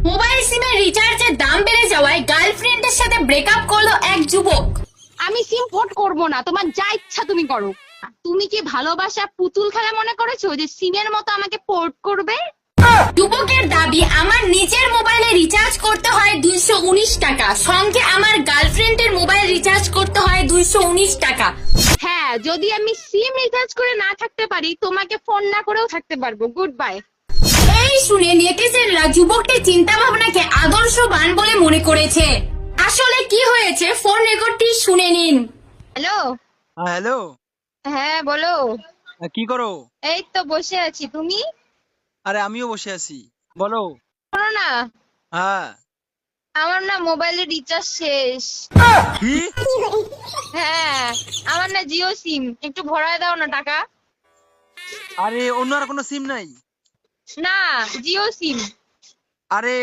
Mobile সিমের রিচার্জের দাম বেড়ে যাওয়ায় গার্লফ্রেন্ডের সাথে ব্রেকআপ করলো এক যুবক। আমি সিম পোর্ট করবো না, তোমার যা ইচ্ছা তুমি করো। তুমি কি ভালোবাসা পুতুল খেলা মনে করেছো যে সিমের মতো আমাকে পোর্ট করবে? যুবকের দাবি, আমার নিজের মোবাইলে রিচার্জ করতে হয় 219 টাকা, সঙ্গে আমার গার্লফ্রেন্ডের মোবাইল রিচার্জ করতে হয় 219 টাকা। হ্যাঁ, যদি আমি সিম রিচার্জ করে না থাকতে পারি, তোমাকে ফোন না করেও থাকতে পারবো। Good bye. এই শুনে নেটিজেনরা যুবকটির চিন্তা ভাবনাকে আদর্শবান বলে মনে করেছে। আসলে কি হয়েছে ফোন রেকর্ডটি শুনে নিন। হ্যালো। হ্যালো। হ্যাঁ বলো। কি করো? এই তো বসে আছি, তুমি? আরে আমিও বসে আছি, বলো। শোনো না, হ্যাঁ। আমার না মোবাইলের রিচার্জ শেষ। কি? হ্যাঁ, আমার না জিও সিম, একটু ভরায় দাও না টাকা। আরে অন্য আর কোনো সিম নাই? না, জিও সিম। আরে